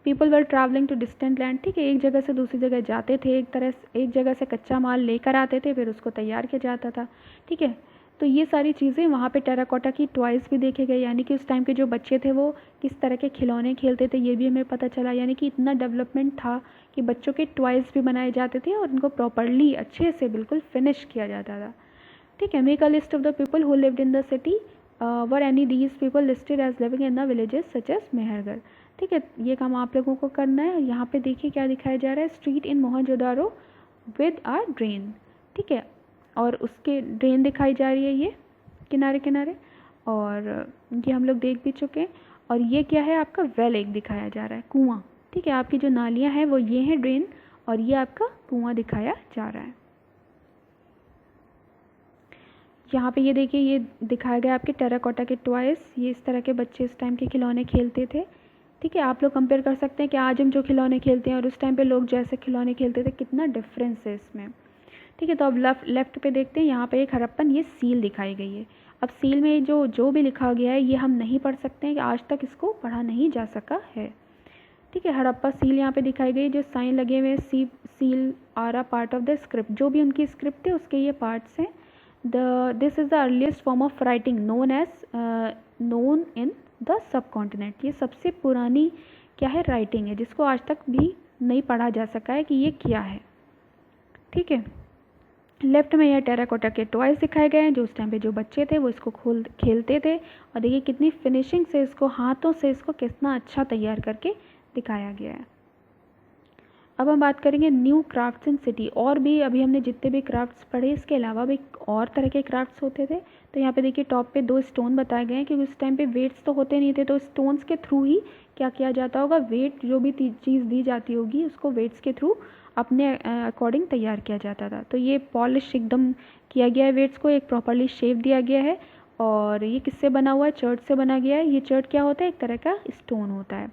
People were travelling to distant land. ठीक है, एक जगह से दूसरी जगह जाते थे, एक जगह से कच्चा माल लेकर आते थे, फिर उसको तैयार किया जाता था। ठीक है, तो ये सारी चीज़ें वहाँ पे टेराकोटा की टॉयज़ भी देखे गए, यानी कि उस टाइम के जो बच्चे थे वो किस तरह के खिलौने खेलते थे ये भी हमें पता चला। यानी कि इतना डेवलपमेंट था कि बच्चों के टॉयज़ भी बनाए जाते थे और उनको प्रॉपरली अच्छे से बिल्कुल फिनिश किया जाता था। ठीक है, make a list of the people who lived in the city, were any these people listed as living in the villages such as Mehrgarh. ठीक है, ये काम आप लोगों को करना है। यहाँ पे देखिए क्या दिखाया जा रहा है, street in Mohenjodaro with a drain. ठीक है, और उसके ड्रेन दिखाई जा रही है ये किनारे किनारे, और ये हम लोग देख भी चुके हैं। और ये क्या है, आपका वेल एक दिखाया जा रहा है, कुआं। ठीक है, आपकी जो नालियाँ हैं वो ये हैं ड्रेन और ये आपका कुआं दिखाया जा रहा है। यहाँ पे ये देखिए ये दिखाया गया आपके टेराकोटा के टॉयज़, ये इस तरह के बच्चे इस टाइम के खिलौने खेलते थे। ठीक है, आप लोग कंपेयर कर सकते हैं कि आज हम जो खिलौने खेलते हैं और उस टाइम पे लोग जैसे खिलौने खेलते थे, कितना डिफरेंस है इसमें। ठीक है, तो अब लेफ्ट पे देखते हैं, यहाँ पे एक हड़प्पन ये सील दिखाई गई है। अब सील में जो भी लिखा गया है ये हम नहीं पढ़ सकते हैं कि आज तक इसको पढ़ा नहीं जा सका है। ठीक है, हड़प्पा सील यहाँ पे दिखाई गई, जो साइन लगे हुए seal are a part of the script, जो भी उनकी स्क्रिप्ट थे उसके ये पार्ट्स हैं। This is the earliest form of writing known in the subcontinent. ये सबसे पुरानी क्या है, राइटिंग है, जिसको आज तक भी नहीं पढ़ा जा सका है कि ये क्या है। ठीक है, लेफ्ट में यह टेराकोटा के टॉयज़ दिखाए गए हैं, जो उस टाइम पे जो बच्चे थे वो इसको खेलते थे, और देखिए कितनी फिनिशिंग से इसको, हाथों से इसको कितना अच्छा तैयार करके दिखाया गया है। अब हम बात करेंगे न्यू क्राफ्ट्स इन सिटी। और भी अभी हमने जितने भी क्राफ्ट्स पढ़े इसके अलावा भी और तरह के क्राफ्ट्स होते थे। तो यहाँ पे देखिए टॉप पे 2 स्टोन बताए गए हैं, क्योंकि उस टाइम पे वेट्स तो होते नहीं थे, तो स्टोन्स के थ्रू ही क्या किया जाता होगा, वेट जो भी चीज़ दी जाती होगी उसको वेट्स के थ्रू अपने अकॉर्डिंग तैयार किया जाता था। तो ये पॉलिश एकदम किया गया है वेट्स को, एक प्रॉपरली शेप दिया गया है और ये किससे बना हुआ है? चर्ट से बना गया है। ये चर्ट क्या होता है? एक तरह का स्टोन होता है,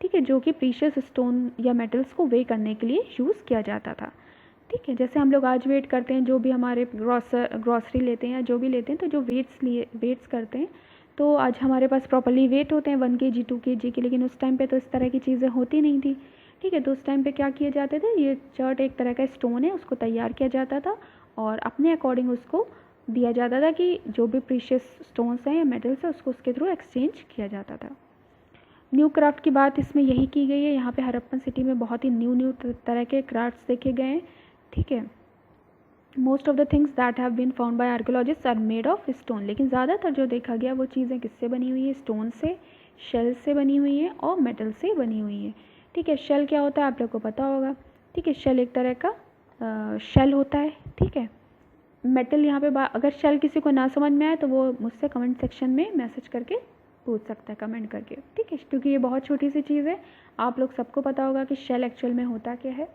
ठीक है, जो कि प्रीशियस स्टोन या मेटल्स को वे करने के लिए यूज़ किया जाता था, ठीक है। जैसे हम लोग आज वेट करते हैं, जो भी हमारे ग्रॉसरी लेते हैं या जो भी लेते हैं, तो जो वेट्स करते हैं, तो आज हमारे पास प्रॉपर्ली वेट होते हैं 1 kg 2 kg के, लेकिन उस टाइम पे तो इस तरह की चीज़ें होती नहीं थी, ठीक है। तो उस टाइम पे क्या किए जाते थे? ये चर्ट एक तरह का स्टोन है, उसको तैयार किया जाता था और अपने अकॉर्डिंग उसको दिया जाता था कि जो भी प्रीशियस स्टोन्स हैं या मेटल्स हैं उसको उसके थ्रू एक्सचेंज किया जाता था। न्यू क्राफ्ट की बात इसमें यही की गई है। यहाँ पे हड़प्पन सिटी में बहुत ही न्यू तरह के क्राफ्ट्स देखे गए हैं, ठीक है। Most of the things that have been found by archaeologist are made of stone, लेकिन ज़्यादातर जो देखा गया वो चीज़ें किससे बनी हुई है? स्टोन से, शेल से बनी हुई है और मेटल से बनी हुई है, ठीक है। शेल क्या होता है आप लोग को पता होगा, ठीक है। शेल एक तरह का शेल होता है, ठीक है। मेटल यहाँ पे अगर शेल किसी को ना समझ में आए तो वो मुझसे कमेंट सेक्शन में मैसेज करके पूछ सकता है, कमेंट करके, ठीक है, क्योंकि ये बहुत छोटी सी चीज़ है। आप लोग सबको पता होगा कि शेल एक्चुअल में होता क्या है।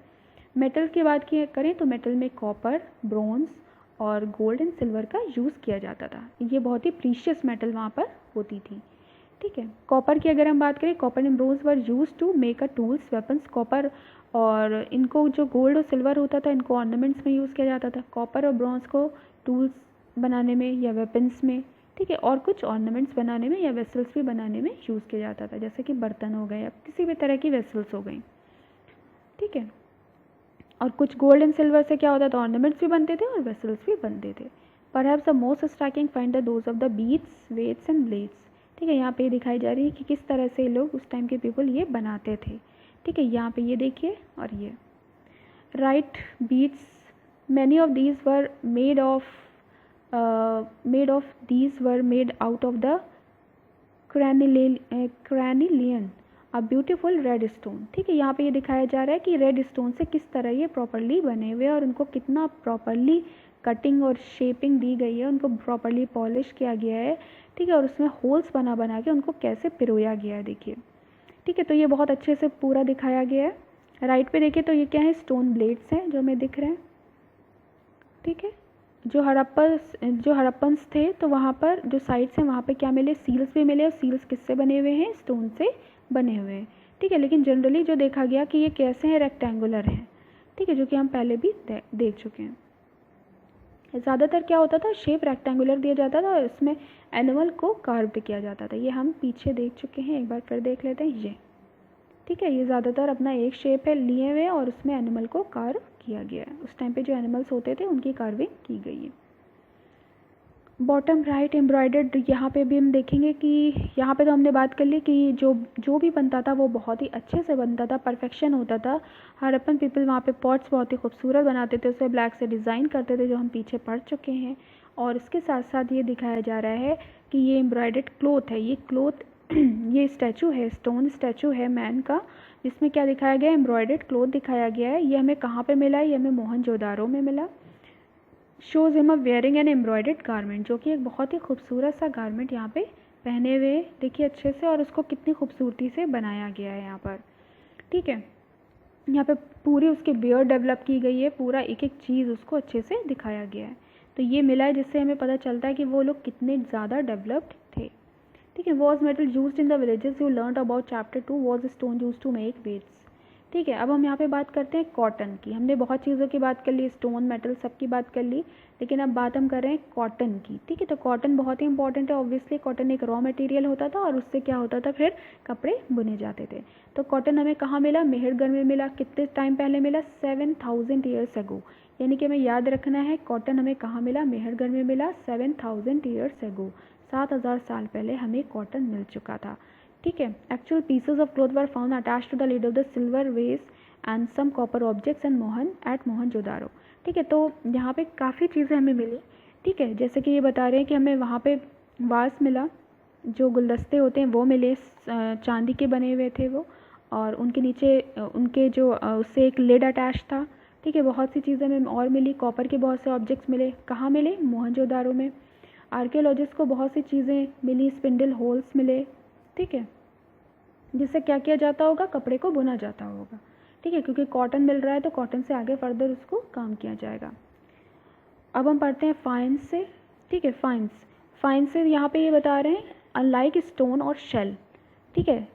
मेटल की बात करें तो मेटल में कॉपर, ब्रोंज और गोल्ड एंड सिल्वर का यूज़ किया जाता था। ये बहुत ही प्रीशियस मेटल वहाँ पर होती थी, ठीक है। कॉपर की अगर हम बात करें, copper and bronze were use to make a tools, weapons. Copper और इनको जो गोल्ड और सिल्वर होता था इनको ऑर्नामेंट्स में यूज़ किया जाता था। कॉपर और ब्रॉन्ज को टूल्स बनाने में या वेपन्स में, ठीक है, और कुछ ऑर्नामेंट्स बनाने में या वेसल्स भी बनाने में यूज़ किया जाता था, जैसे कि बर्तन हो गए या किसी भी तरह की वेसल्स हो गई, ठीक है। और कुछ गोल्ड एंड सिल्वर से क्या होता था? ऑर्नामेंट्स भी बनते थे और वेसल्स भी बनते थे। Perhaps the most striking find the those of the beads, weights and blades, ठीक है। यहाँ पे दिखाई जा रही है कि किस तरह से लोग उस टाइम के पीपल ये बनाते थे, ठीक है। यहाँ पे ये देखिए और ये right beads, many of these were made out of the carnelian, a beautiful red stone, ठीक है। यहाँ पे ये दिखाया जा रहा है कि रेड स्टोन से किस तरह ये प्रॉपरली बने हुए और उनको कितना प्रॉपरली कटिंग और शेपिंग दी गई है, उनको प्रॉपरली पॉलिश किया गया है, ठीक है। और उसमें होल्स बना के उनको कैसे पिरोया गया है, देखिए, ठीक है। तो ये बहुत अच्छे से पूरा दिखाया गया है। राइट पे देखिए तो ये क्या है? स्टोन ब्लेड्स हैं जो हमें दिख रहे हैं, ठीक है। जो हड़प्पन्स थे तो वहाँ पर जो साइड्स हैं वहाँ पे क्या मिले? सील्स भी मिले, और सील्स किससे बने हुए हैं? स्टोन से बने हुए हैं, ठीक है। लेकिन जनरली जो देखा गया कि ये कैसे हैं? रेक्टेंगुलर हैं, ठीक है, जो कि हम पहले भी देख चुके हैं। ज़्यादातर क्या होता था? शेप रेक्टेंगुलर दिया जाता था और इसमें एनिमल को कार्व्ड किया जाता था। ये हम पीछे देख चुके हैं, एक बार फिर देख लेते हैं ये, ठीक है। ये ज़्यादातर अपना एक शेप है लिए हुए और उसमें एनिमल को कार्व किया गया है। उस टाइम पे जो एनिमल्स होते थे उनकी कार्विंग की गई है। बॉटम राइट एम्ब्रॉयडर्ड, यहाँ पे भी हम देखेंगे कि यहाँ पे तो हमने बात कर ली कि जो भी बनता था वो बहुत ही अच्छे से बनता था, परफेक्शन होता था। हड़प्पन पीपल वहाँ पे पॉट्स बहुत ही खूबसूरत बनाते थे, उसे ब्लैक से डिज़ाइन करते थे, जो हम पीछे पढ़ चुके हैं। और इसके साथ साथ ये दिखाया जा रहा है कि ये एम्ब्रॉयडर्ड क्लोथ है। ये क्लोथ ये स्टैचू है, स्टोन स्टैचू है मैन का, जिसमें क्या दिखाया गया है? एम्ब्रॉयडर्ड क्लोथ दिखाया गया है। ये हमें कहाँ पे मिला है? ये हमें मोहनजोदारो में मिला। Shows him a wearing N embroidered garment, जो कि एक बहुत ही खूबसूरत सा गारमेंट यहाँ पे पहने हुए, देखिए अच्छे से, और उसको कितनी खूबसूरती से बनाया गया है यहाँ पर, ठीक है। यहाँ पे पूरी उसकी बियर डेवलप की गई है, पूरा एक एक चीज़ उसको अच्छे से दिखाया गया है। तो ये मिला है जिससे हमें पता चलता है कि वो लोग कितने ज़्यादा डेवलप्ड थे, ठीक है। Was metal used in the villages you learn about chapter 2, was stone use to make weights, ठीक है। अब हम यहाँ पे बात करते हैं कॉटन की। हमने बहुत चीज़ों की बात कर ली, स्टोन मेटल सब की बात कर ली, लेकिन अब बात हम कर रहे हैं कॉटन की, ठीक है। तो कॉटन बहुत ही इंपॉर्टेंट है, ऑब्वियसली कॉटन एक रॉ मटेरियल होता था और उससे क्या होता था? फिर कपड़े बुने जाते थे। तो कॉटन हमें कहाँ मिला? मेहरगढ़ में मिला। कितने टाइम पहले मिला? 7000 ईयर्स अगो, यानी कि हमें याद रखना है कॉटन हमें कहाँ मिला? मेहरगढ़ में मिला 7000 ईयर्स अगो, 7000 साल पहले हमें कॉटन मिल चुका था, ठीक है। Actual pieces of cloth were found attached to the lid of the silver vase and some copper objects and Mohenjodaro, ठीक है। तो यहाँ पे काफ़ी चीज़ें हमें मिली, ठीक है। जैसे कि ये बता रहे हैं कि हमें वहाँ पे वास मिला, जो गुलदस्ते होते हैं वो मिले, चांदी के बने हुए थे वो, और उनके नीचे उनके जो उससे एक लिड अटैच था, ठीक है। बहुत सी चीज़ें हमें और मिली, कॉपर के बहुत से ऑब्जेक्ट्स मिले। कहाँ मिले? मोहनजोदारो में। आर्कियोलॉजिस्ट को बहुत सी चीज़ें मिली, स्पिंडल होल्स मिले, ठीक है, जिससे क्या किया जाता होगा? कपड़े को बुना जाता होगा, ठीक है, क्योंकि कॉटन मिल रहा है तो कॉटन से आगे फर्दर उसको काम किया जाएगा। अब हम पढ़ते हैं फाइन्स से, ठीक है। फाइन्स फाइन से यहाँ पे ये बता रहे हैं अनलाइक स्टोन और शेल, ठीक है,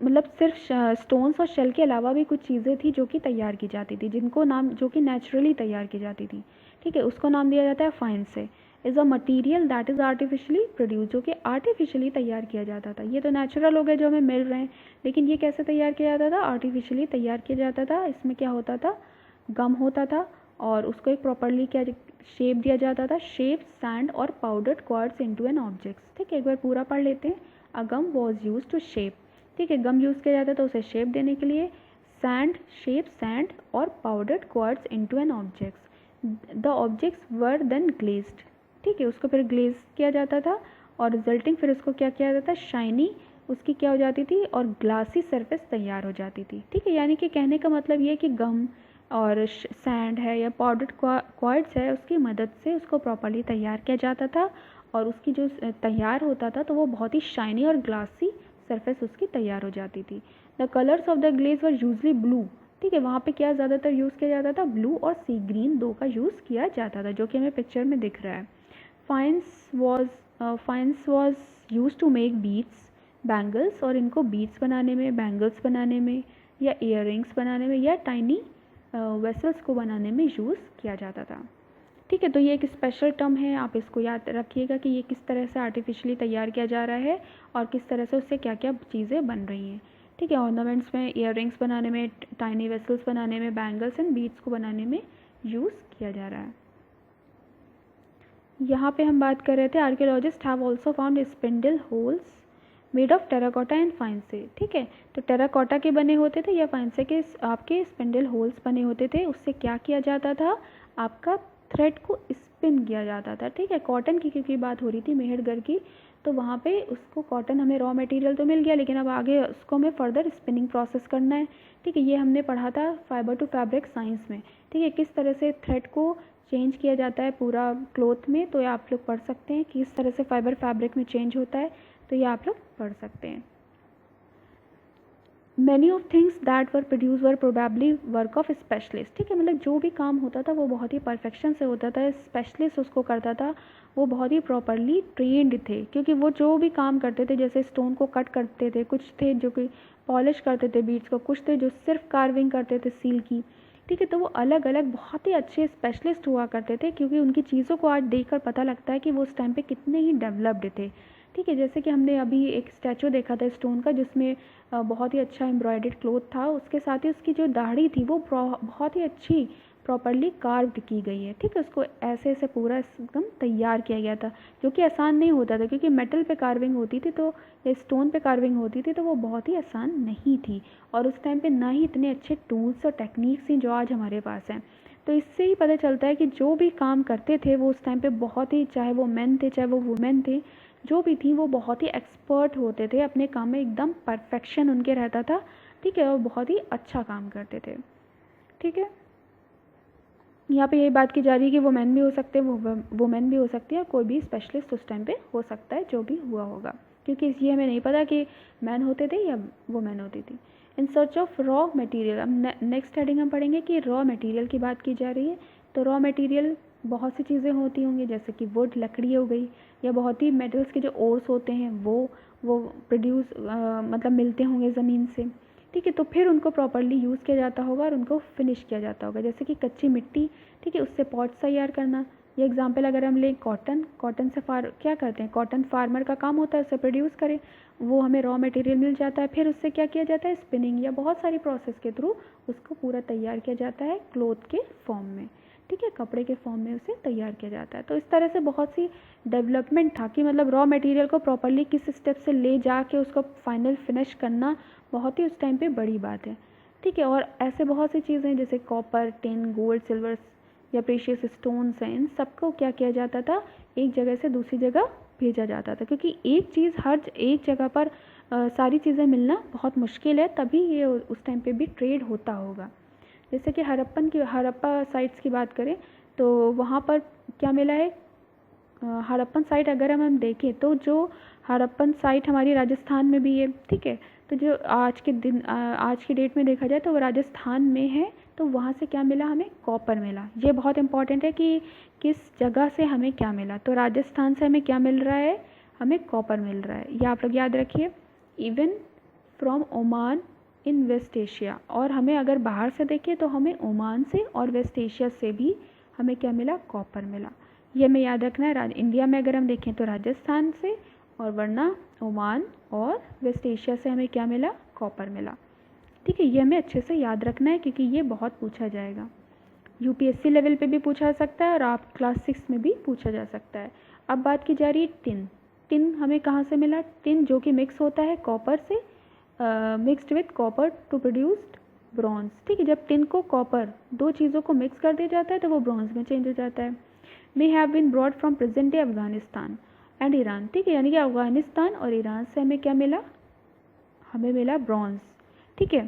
मतलब सिर्फ स्टोन्स और शेल के अलावा भी कुछ चीज़ें थी जो कि तैयार की जाती थी, जिनको नाम जो कि नेचुरली तैयार की जाती थी, ठीक है, उसको नाम दिया जाता है फाइन से। Is a material that is artificially produce, जो कि आर्टिफिशियली तैयार किया जाता था। ये तो नेचुरल हो गए जो हमें मिल रहे हैं, लेकिन ये कैसे तैयार किया जाता था, आर्टिफिशियली तैयार किया जाता था। इसमें क्या होता था, गम होता था और उसको एक प्रॉपरली क्या शेप दिया जाता था, शेप सैंड और powdered quartz into an object, ठीक है। एक बार पूरा पढ़ लेते हैं। अ गम वॉज यूज टू शेप, ठीक है, गम यूज़ किया जाता था उसे शेप देने के लिए। सैंड, शेप सैंड और powdered quartz into an objects, the objects were then glazed, ठीक है, उसको फिर ग्लेज किया जाता था और रिजल्टिंग फिर उसको क्या किया जाता था, शाइनी उसकी क्या हो जाती थी और ग्लासी सरफेस तैयार हो जाती थी, ठीक है। यानी कि कहने का मतलब ये है कि गम और सैंड है या पाउडर्ड क्वार्ट्ज है, उसकी मदद से उसको प्रॉपर्ली तैयार किया जाता था और उसकी जो तैयार होता था तो वो बहुत ही शाइनी और ग्लासी सरफेस उसकी तैयार हो जाती थी। The colours of the glaze were usually blue, ठीक है, वहाँ पे क्या ज़्यादातर यूज़ किया जाता था, ब्लू और सी ग्रीन दो का यूज़ किया जाता था, जो कि हमें पिक्चर में दिख रहा है। Faience was use to make beads, bangles, और इनको बीड्स बनाने में, बैंगल्स बनाने में या इयररिंग्स बनाने में या टाइनी वेसल्स को बनाने में यूज़ किया जाता था, ठीक है। तो ये एक स्पेशल टर्म है, आप इसको याद रखिएगा कि ये किस तरह से आर्टिफिशियली तैयार किया जा रहा है और किस तरह से उससे क्या क्या चीज़ें बन रही हैं, ठीक है। ऑर्नामेंट्स में, इयररिंग्स बनाने में, टाइनी वेसल्स बनाने में, बैंगल्स एंड बीड्स को बनाने में यूज़ किया जा रहा है। यहाँ पे हम बात कर रहे थे archaeologist have also found spindle holes made of terracotta and fine से, ठीक है। तो टेराकोटा के बने होते थे या फाइन से के आपके स्पिंडल होल्स बने होते थे। उससे क्या किया जाता था, आपका थ्रेड को स्पिन किया जाता था, ठीक है। कॉटन की क्योंकि बात हो रही थी मेहरगढ़ की, तो वहाँ पे उसको कॉटन हमें रॉ मटेरियल तो मिल गया, लेकिन अब आगे उसको हमें फर्दर स्पिनिंग प्रोसेस करना है, ठीक है। ये हमने पढ़ा था फाइबर टू फैब्रिक साइंस में, ठीक है, किस तरह से थ्रेड को चेंज किया जाता है पूरा क्लोथ में। तो ये आप लोग पढ़ सकते हैं कि इस तरह से फाइबर फैब्रिक में चेंज होता है, तो ये आप लोग पढ़ सकते हैं। Many of things that were produce were probably work of specialist, ठीक है, मतलब जो भी काम होता था वो बहुत ही परफेक्शन से होता था, स्पेशलिस्ट उसको करता था, वो बहुत ही प्रॉपरली ट्रेंड थे, क्योंकि वो जो भी काम करते थे, जैसे स्टोन को कट करते थे, कुछ थे जो कि पॉलिश करते थे बीड्स को, कुछ थे जो सिर्फ कार्विंग करते थे सील की, ठीक है। तो वो अलग अलग बहुत ही अच्छे स्पेशलिस्ट हुआ करते थे, क्योंकि उनकी चीज़ों को आज देखकर पता लगता है कि वो उस टाइम पे कितने ही डेवलप्ड थे, ठीक है। जैसे कि हमने अभी एक स्टैचू देखा था स्टोन का, जिसमें बहुत ही अच्छा एम्ब्रॉयडर्ड क्लोथ था, उसके साथ ही उसकी जो दाढ़ी थी वो बहुत ही अच्छी प्रॉपरली कार्व्ड की गई है, ठीक है। उसको ऐसे ऐसे पूरा एकदम तैयार किया गया था, जो कि आसान नहीं होता था, क्योंकि मेटल पे कार्विंग होती थी तो या स्टोन पे कार्विंग होती थी तो वो बहुत ही आसान नहीं थी, और उस टाइम पे ना ही इतने अच्छे टूल्स और टेक्निक्स हैं जो आज हमारे पास हैं। तो इससे ही पता चलता है कि जो भी काम करते थे वो उस टाइम पे बहुत ही, चाहे वो मेन थे चाहे वो वुमेन थे, जो भी थी वो बहुत ही एक्सपर्ट होते थे अपने काम में, एकदम परफेक्शन उनके रहता था, ठीक है, और बहुत ही अच्छा काम करते थे, ठीक है। यहाँ पे यही बात की जा रही है कि वो मैन भी हो सकते हैं, वो वुमेन भी हो सकती है, और कोई भी स्पेशलिस्ट उस टाइम पे हो सकता है जो भी हुआ होगा, क्योंकि ये हमें नहीं पता कि मैन होते थे या वुमेन होती थी। In search of raw material, अब नेक्स्ट हेडिंग हम पढ़ेंगे कि रॉ मटेरियल की बात की जा रही है। तो रॉ मटेरियल बहुत सी चीज़ें होती होंगी, जैसे कि वुड, लकड़ी हो गई, या बहुत ही मेटल्स के जो ओर्स होते हैं वो प्रोड्यूस मतलब मिलते होंगे ज़मीन से, ठीक है। तो फिर उनको प्रॉपरली यूज़ किया जाता होगा और उनको फिनिश किया जाता होगा, जैसे कि कच्ची मिट्टी, ठीक है, उससे पॉट्स तैयार करना। ये एग्जांपल अगर हम लें कॉटन से क्या करते हैं, कॉटन फार्मर का काम होता है उसे प्रोड्यूस करें, वो हमें रॉ मटेरियल मिल जाता है, फिर उससे क्या किया जाता है, स्पिनिंग या बहुत सारी प्रोसेस के थ्रू उसको पूरा तैयार किया जाता है क्लोथ के फॉर्म में, ठीक है, कपड़े के फॉर्म में उसे तैयार किया जाता है। तो इस तरह से बहुत सी डेवलपमेंट था कि मतलब रॉ मटेरियल को प्रॉपरली किस स्टेप से ले जाके उसको फाइनल फिनिश करना बहुत ही उस टाइम पे बड़ी बात है, ठीक है। और ऐसे बहुत सी चीज़ें जैसे कॉपर, टिन, गोल्ड, सिल्वर या प्रेशियस स्टोन्स हैं, इन सबको क्या किया जाता था, एक जगह से दूसरी जगह भेजा जाता था, क्योंकि एक चीज़ हर एक जगह पर सारी चीज़ें मिलना बहुत मुश्किल है, तभी ये उस टाइम पे भी ट्रेड होता होगा। जैसे कि हड़प्पा साइट्स की बात करें तो वहाँ पर क्या मिला है, हड़प्पन साइट अगर हम देखें तो जो हड़प्पन साइट हमारी राजस्थान में भी है, ठीक है, तो जो आज की डेट में देखा जाए तो वो राजस्थान में है, तो वहाँ से क्या मिला हमें, कॉपर मिला। ये बहुत इंपॉर्टेंट है कि किस जगह से हमें क्या मिला। तो राजस्थान से हमें क्या मिल रहा है, हमें कॉपर मिल रहा है, ये आप लोग याद रखिए। Even from Oman in West Asia, और हमें अगर बाहर से देखें तो हमें ओमान से और वेस्ट एशिया से भी हमें क्या मिला, कॉपर मिला। ये हमें याद रखना है। इंडिया में अगर हम देखें तो राजस्थान से, और वरना ओमान और वेस्ट एशिया से हमें क्या मिला, कॉपर मिला। ठीक है, ये हमें अच्छे से याद रखना है क्योंकि ये बहुत पूछा जाएगा। यूपीएससी लेवल पे भी पूछा जा सकता है और आप क्लास 6 में भी पूछा जा सकता है। अब बात की जा रही है टिन। टिन हमें कहाँ से मिला, टिन जो कि मिक्स होता है कॉपर से, mixed with copper two produced bronze. ठीक है, जब टिन को कॉपर, दो चीज़ों को मिक्स कर दिया जाता है तो वो ब्रॉन्ज में चेंज हो जाता है। May have been brought from present day Afghanistan and Iran. ठीक है, यानी कि अफगानिस्तान और ईरान से हमें क्या मिला, हमें मिला ब्रॉन्ज। ठीक है,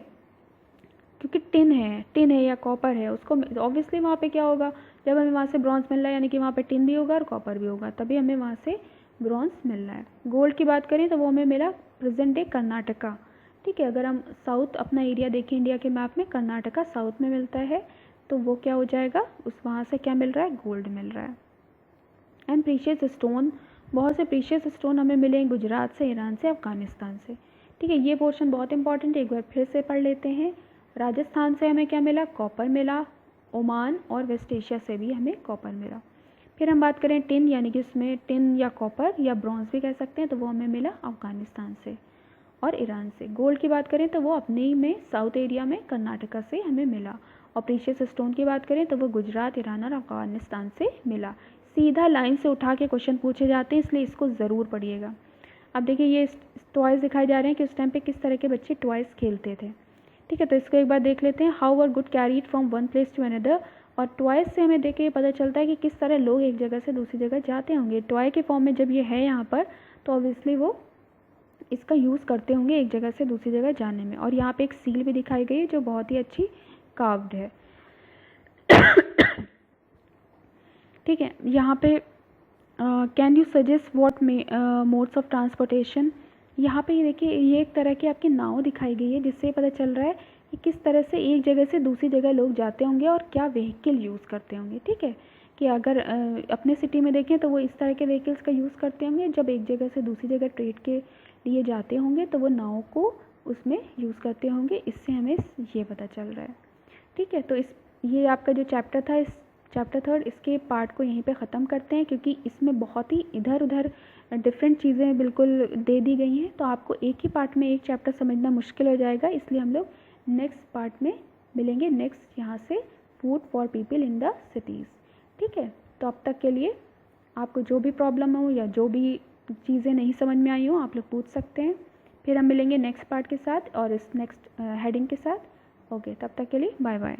क्योंकि टिन है या कॉपर है, उसको ऑब्वियसली वहाँ पे क्या होगा, जब हमें वहाँ से ब्रॉन्ज मिल रहा है यानी कि वहाँ पे टिन भी होगा और कॉपर भी होगा, तभी हमें वहाँ से ब्रॉन्ज मिल रहा है। गोल्ड की बात करें तो वो हमें मिला प्रेजेंट डे कर्नाटका। ठीक है, अगर हम साउथ अपना एरिया देखें इंडिया के मैप में, कर्नाटका साउथ में मिलता है, तो वो क्या हो जाएगा, उस वहाँ से क्या मिल रहा है, गोल्ड मिल रहा है। एंड प्रीशियस स्टोन, बहुत से प्रीशियस स्टोन हमें मिले हैं गुजरात से, ईरान से, अफगानिस्तान से। ठीक है, ये पोर्शन बहुत इंपॉर्टेंट है, एक बार फिर से पढ़ लेते हैं। राजस्थान से हमें क्या मिला, कॉपर मिला। ओमान और वेस्ट एशिया से भी हमें कॉपर मिला। फिर हम बात करें टिन, यानी कि उसमें टिन या कॉपर या ब्रॉन्ज भी कह सकते हैं, तो वो हमें मिला अफगानिस्तान से और ईरान से। गोल्ड की बात करें तो वो अपने ही में साउथ एरिया में कर्नाटका से हमें मिला। और प्रीशियस स्टोन की बात करें तो वो गुजरात, ईरान और अफगानिस्तान से मिला। सीधा लाइन से उठा के क्वेश्चन पूछे जाते हैं, इसलिए इसको ज़रूर पढ़िएगा। अब देखिए ये टॉयज़ दिखाई जा रहे हैं कि उस टाइम पे किस तरह के बच्चे टॉयज़ खेलते थे। ठीक है, तो इसको एक बार देख लेते हैं। How were good carried from one place to another. और टॉयज़ से हमें देख के पता चलता है कि किस तरह लोग एक जगह से दूसरी जगह जाते होंगे। टॉय के फॉर्म में जब ये है यहाँ पर, तो ऑब्वियसली वो इसका यूज़ करते होंगे एक जगह से दूसरी जगह जाने में। और यहाँ पे एक सील भी दिखाई गई है जो बहुत ही अच्छी कार्व्ड है। ठीक है, यहाँ पे can you suggest what modes of transportation. यहाँ पे ये देखिए, ये एक तरह की आपकी नाव दिखाई गई है, जिससे पता चल रहा है कि किस तरह से एक जगह से दूसरी जगह लोग जाते होंगे और क्या व्हीकल यूज़ करते होंगे। ठीक है, कि अगर अपने सिटी में देखें तो वो इस तरह के व्हीकल्स का यूज़ करते होंगे। जब एक जगह से दूसरी जगह ट्रेड के लिए जाते होंगे तो वो नाव को उसमें यूज़ करते होंगे। इससे हमें ये पता चल रहा है। ठीक है, तो ये आपका जो चैप्टर था, इस चैप्टर 3 इसके पार्ट को यहीं पे ख़त्म करते हैं, क्योंकि इसमें बहुत ही इधर उधर डिफरेंट चीज़ें बिल्कुल दे दी गई हैं, तो आपको एक ही पार्ट में एक चैप्टर समझना मुश्किल हो जाएगा। इसलिए हम लोग नेक्स्ट पार्ट में मिलेंगे, नेक्स्ट यहाँ से food for people in the cities. ठीक है, तो अब तक के लिए आपको जो भी प्रॉब्लम हो या जो भी चीज़ें नहीं समझ में आई हो, आप लोग पूछ सकते हैं। फिर हम मिलेंगे नेक्स्ट पार्ट के साथ और इस नेक्स्ट हेडिंग के साथ। ओके, तब तक के लिए बाय बाय।